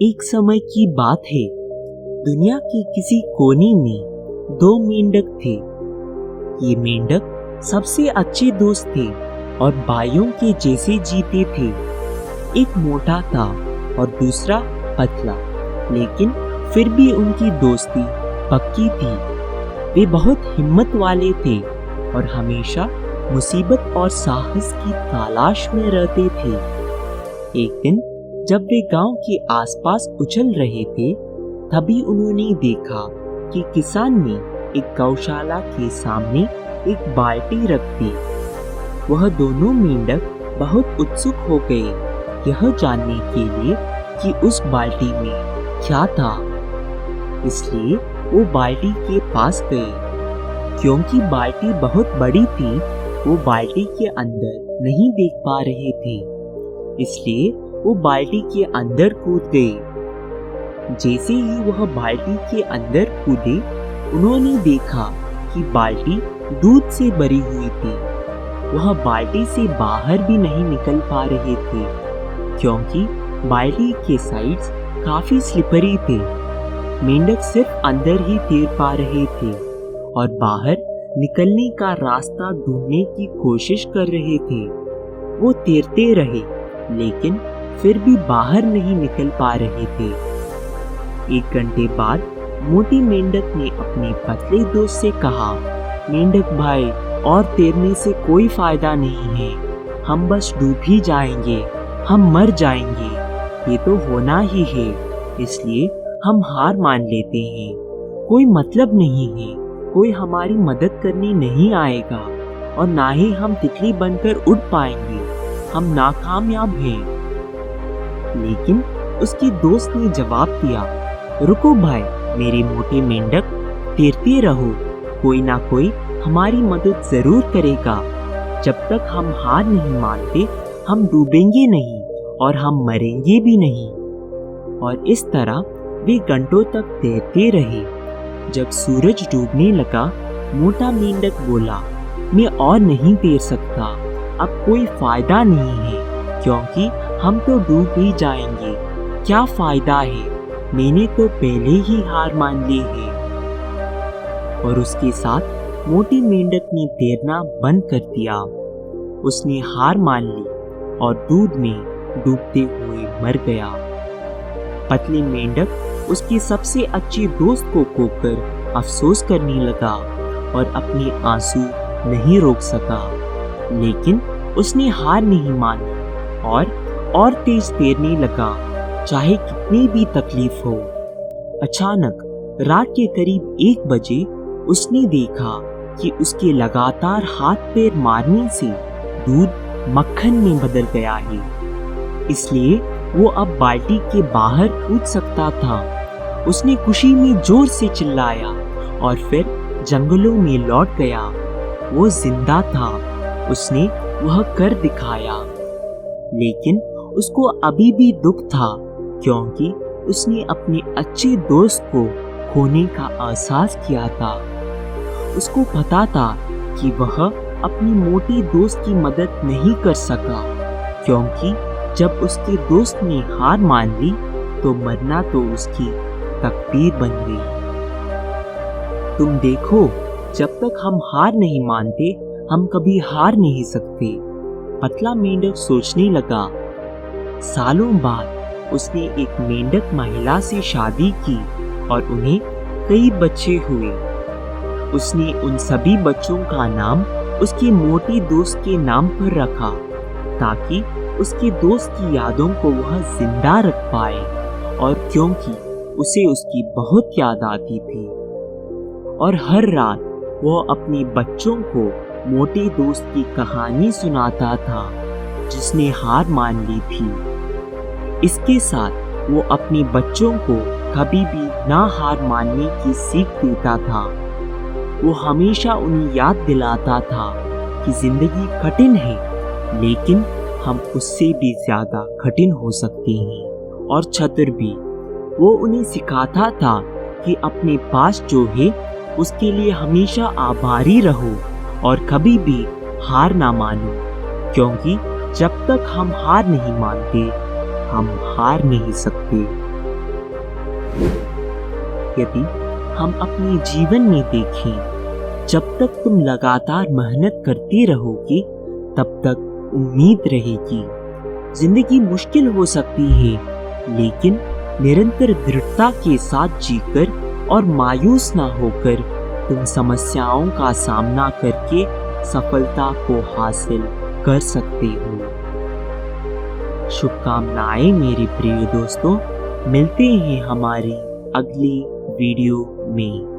एक समय की बात है। दुनिया के किसी कोने में दो मेंढक थे। ये मेंढक सबसे अच्छे दोस्त थे और भाइयों के जैसे जीते थे। एक मोटा था और दूसरा पतला, लेकिन फिर भी उनकी दोस्ती पक्की थी। वे बहुत हिम्मत वाले थे और हमेशा मुसीबत और साहस की तलाश में रहते थे। एक दिन जब वे गांव के आसपास उछल रहे थे, तभी उन्होंने देखा कि किसान ने एक गौशाला के सामने एक बाल्टी रख दी। वह दोनों मेंढक बहुत उत्सुक हो गए यह जानने के लिए कि उस बाल्टी में क्या था। इसलिए वो बाल्टी के पास गए। क्योंकि बाल्टी बहुत बड़ी थी, वो बाल्टी के अंदर नहीं देख पा रहे थे, इसलिए वो बाल्टी के अंदर कूद गए। जैसे ही वह बाल्टी के अंदर कूदे, उन्होंने देखा कि बाल्टी दूध से भरी हुई थी। वह बाल्टी से बाहर भी नहीं निकल पा रहे थे, क्योंकि बाल्टी के साइड्स काफी स्लिपरी थे। मेंढक सिर्फ अंदर ही तैर पा रहे थे और बाहर निकलने का रास्ता ढूंढने की कोशिश कर रहे थे। वो तैरते रहे, लेकिन फिर भी बाहर नहीं निकल पा रहे थे। 1 घंटे बाद मोटी मेंढक ने अपने पतले दोस्त से कहा, मेंढक भाई, और तैरने से कोई फायदा नहीं है। हम बस डूब ही जाएंगे, हम मर जाएंगे। ये तो होना ही है, इसलिए हम हार मान लेते हैं। कोई मतलब नहीं है, कोई हमारी मदद करने नहीं आएगा और ना ही हम तितली बनकर उड़ पाएंगे। हम नाकामयाब हैं। लेकिन उसके दोस्त ने जवाब दिया, रुको भाई मेरे मोटे मेंढक, तैरते रहो, कोई ना कोई हमारी मदद जरूर करेगा। जब तक हम हार नहीं मानते, हम डूबेंगे नहीं और हम मरेंगे भी नहीं। और इस तरह वे घंटों तक तैरते रहे। जब सूरज डूबने लगा, मोटा मेंढक बोला, मैं और नहीं तैर सकता, अब कोई फायदा नहीं है, क्योंकि हम तो डूब ही जाएंगे। क्या फायदा है, मैंने तो पहले ही हार मान ली है। और उसके साथ मोटी मेंढक ने तैरना बंद कर दिया। उसने हार मान ली और दूध में डूबते हुए मर गया। पतले मेंढक उसके सबसे अच्छे दोस्त को खोकर अफसोस करने लगा और अपने आंसू नहीं रोक सका। लेकिन उसने हार नहीं मानी और तेज तैरने लगा, चाहे कितनी भी तकलीफ हो। अचानक रात के करीब 1 बजे उसने देखा कि उसके लगातार हाथ पैर मारने से दूध मक्खन में बदल गया है। इसलिए वो अब बाल्टी के बाहर कूद सकता था। उसने खुशी में जोर से चिल्लाया और फिर जंगलों में लौट गया। वो जिंदा था, उसने वह कर दिखाया। लेकिन उसको अभी भी दुख था, क्योंकि उसने अपने अच्छे दोस्त को खोने का एहसास किया था। उसको पता था कि वह अपनी मोटी दोस्त की मदद नहीं कर सका, क्योंकि जब उसके दोस्त ने हार मान ली तो मरना तो उसकी तकदीर बन गई। तुम देखो, जब तक हम हार नहीं मानते, हम कभी हार नहीं सकते। पतला मेंढक सोचने लगा। सालों बाद उसने एक मेंढक महिला से शादी की और उन्हें कई बच्चे हुए। उसने उन सभी बच्चों का नाम उसके मोटे दोस्त के नाम पर रखा, ताकि उसके दोस्त की यादों को वह जिंदा रख पाए, और क्योंकि उसे उसकी बहुत याद आती थी। और हर रात वो अपने बच्चों को मोटे दोस्त की कहानी सुनाता था, जिसने हार मान ली थी। इसके साथ वो अपने बच्चों को कभी भी ना हार मानने की सीख देता था। वो हमेशा उन्हें याद दिलाता था कि जिंदगी कठिन है, लेकिन हम उससे भी ज्यादा कठिन हो सकते हैं, और चतुर भी। वो उन्हें सिखाता था कि अपने पास जो है उसके लिए हमेशा आभारी रहो और कभी भी हार ना मानो, क्योंकि जब तक हम हार नहीं मानते, हम हार नहीं सकते। यदि हम अपने जीवन में देखें, जब तक तुम लगातार मेहनत करते रहोगे तब तक उम्मीद रहेगी। जिंदगी मुश्किल हो सकती है, लेकिन निरंतर दृढ़ता के साथ जीकर और मायूस ना होकर तुम समस्याओं का सामना करके सफलता को हासिल कर सकते हो। शुभकामनाएं मेरे प्रिय दोस्तों। मिलते हैं हमारी अगली वीडियो में।